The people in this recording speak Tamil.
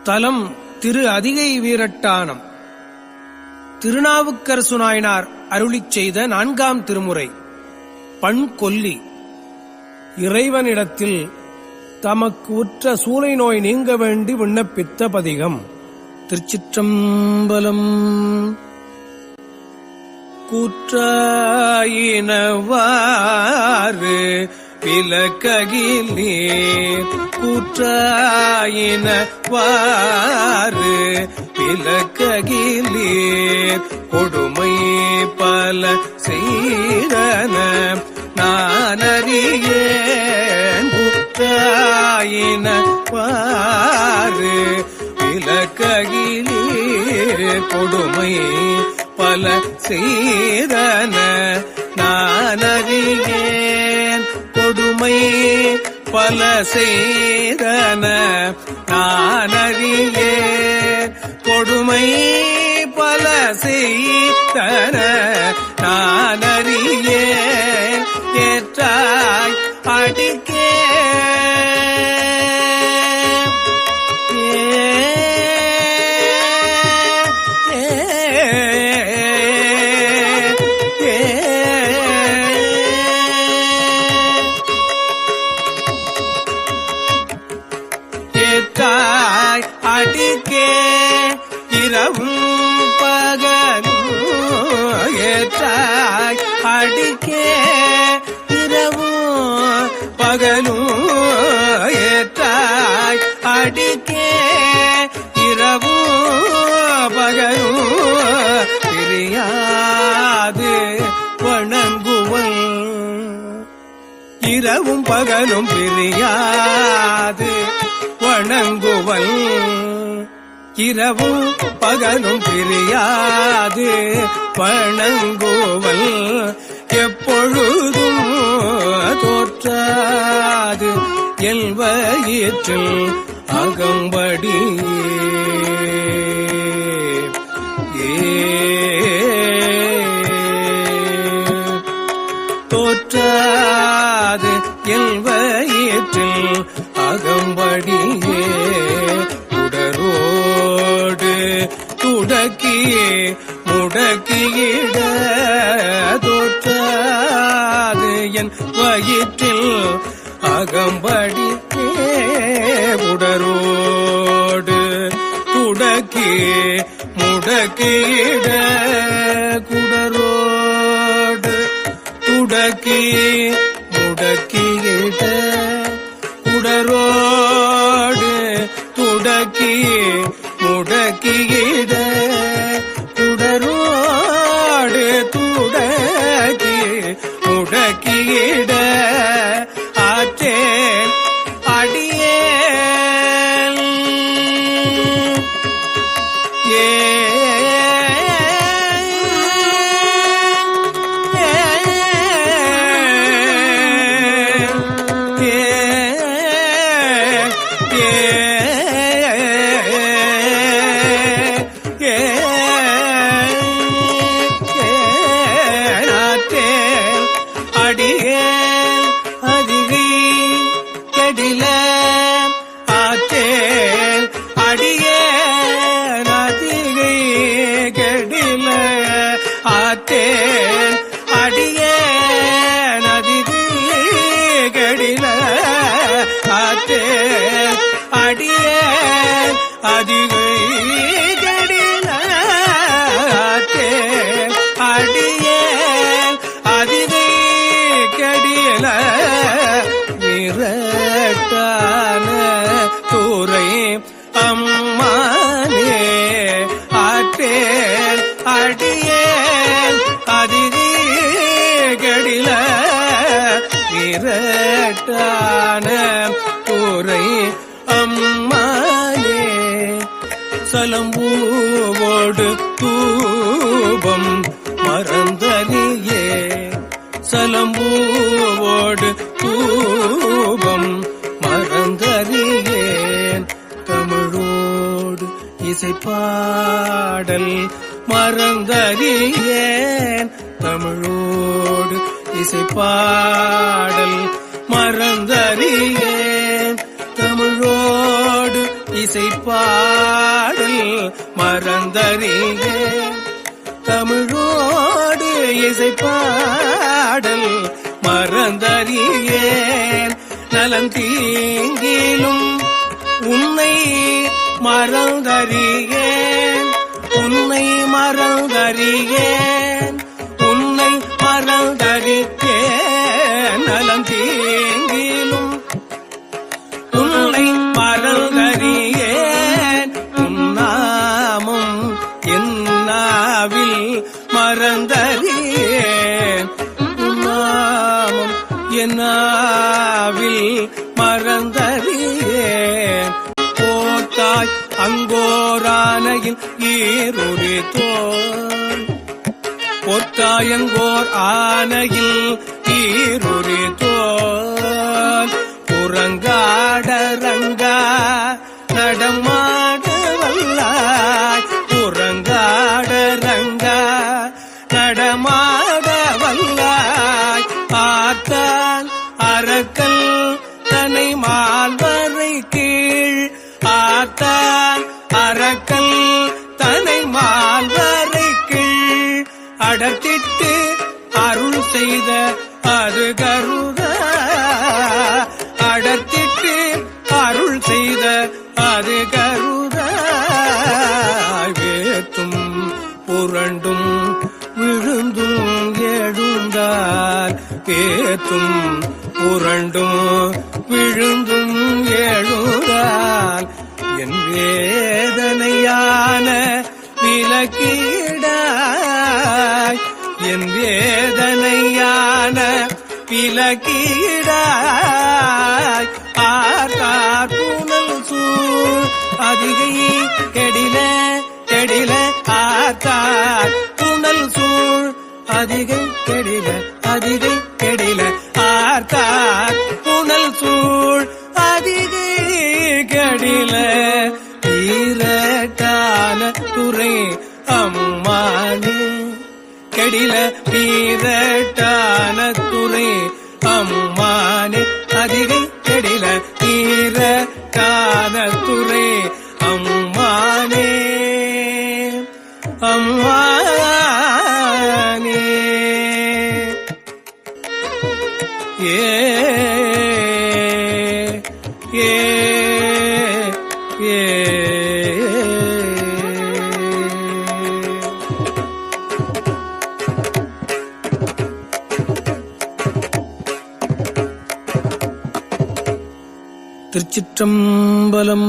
தலம் திரு அதிகை வீரட்டானம். திருநாவுக்கரசு நாயனார் அருளிச் செய்த 4ஆம் திருமுறை. பண் கொல்லி. இறைவனிடத்தில் தமக்கு உற்ற சூளை நோய் நீங்க வேண்டி விண்ணப்பித்த பதிகம். திருச்சிற்றம்பலம். கூற்றாயினவாறு விலக்ககிலேர், கூற்றாயினவாறு விலக்ககிலேர், கொடுமை பல செய்தன நானறியேன். கூற்றாயினவாறு விலக்ககிலேர், கொடுமை பல செய்தன நானறியேன். கொடுமை பல செய்தன நானறியேன். கொடுமை பல செய்தன நானறியேன். ஏற்றாய் அடிக்கே அடிக்கே இரவும் பகலும், ஏற்றாய் அடிக்கே இரவும் பகலும், ஏற்றாய் அடிக்கே இரவும் பகலும், பிரியாது வணங்குவன். இரவும் பகலும் பிரியாது வணங்குவன். இரவும் பகலும் பிரியாது வணங்குவன். எப்பொழுதும் தோற்றாது எல்வயிற்றில் அகம்படி தோற்றாது எல்வயிற்றில் அகம்படியே, உடரோடு துடக்கியே முடக்கியிட தோற்றாது என் வயிற்றில் அகம்படியே, உடரோடு துடக்கியே முடக்கியிட, குடரோடு துடக்கி முடக்கியிட, குடரோடு துடக்கி முடக்கியிட, குடரோடு துடக்கி முடக்கியிட, ஆற்றேன் அடியேன் ஏ அடியேன் அதிகை கெடில, ஆற்றேன் அடியேன் அதிகை கெடில, ஆற்றேன் அடியேன் அதிகை கெடில, ஆற்றேன் அடியேன் அதிகை கெடில, ஆற்றேன் அடியேன் அதிகை கடியல. விரட்டான தூரை அம்மானே, ஆற்றேன் அடியேன் அதிகை கடில. விரட்டான தூரை அம்மானே, சலம்பூவோடு தூபம் மறந்தலியே, சலம்பூவோடு தூபம் மறந்தறியேன். தமிழோடு இசைப்பாடல் மறந்தறியேன். தமிழோடு இசைப்பாடல் மறந்தறியேன். தமிழோடு இசைப்பாடல் மறந்தறியேன் தமிழோடு இசைப்பாடல் மறந்தறியேன் நலந்தீங்கிலும் உன்னை மறந்தறியேன் உன்னை மறந்தறியேன் உன்னை மறந்தறியேன் நலந்தீங்கிலும் உன்னை மறந்தறியேன் உன்னாமும் என்னாவில் மறந்தறியேன் உன்னாமும் என்னாவில் மறந்தறியேன் போத்தாய் அங்கோரானையில் ஈருரி தோல் பொத்தாயங்கோர் ஆனையில் ஈருரி தோல் புறங்காடரங்கா நடமாட வல்லாய் புறங்காடரங்கா நடமாட வல்லாய் பார்த்தால் அரக்கல் தனை மால்வரை கீழ் ஆத்தால் அரக்கல் தனை மால்வரை கீழ் அடர்த்திட்டு அருள் செய்த அது கருத அடர்த்திட்டு அருள் செய்த அது கருத வேத்தும் புரண்டும் விழுந்தும் எழுந்தால் வேத்தும் புரண்டும் விழுந்தும் எழுந்தால் என் வேதனையான விலக்கீடாய் என் வேதனையான விலக்கீடாய் ஆர்த்தார் புனல் சூழ் அதிகை கெடில கெடில ஆர்த்தார் புனல் சூழ் அதிகை கெடில அதிகை கெடில ஆர்த்தார் புனல் சூழ் அதிகை கெடில வீரட்டான துறை அம்மானே கெடில வீரட்டான துறை அம்மானே அதிகை கெடில வீரட்டான துறை அம்மானே அம்மானே ஏ ஏ ஏ திருச்சிற்றம்பலம்.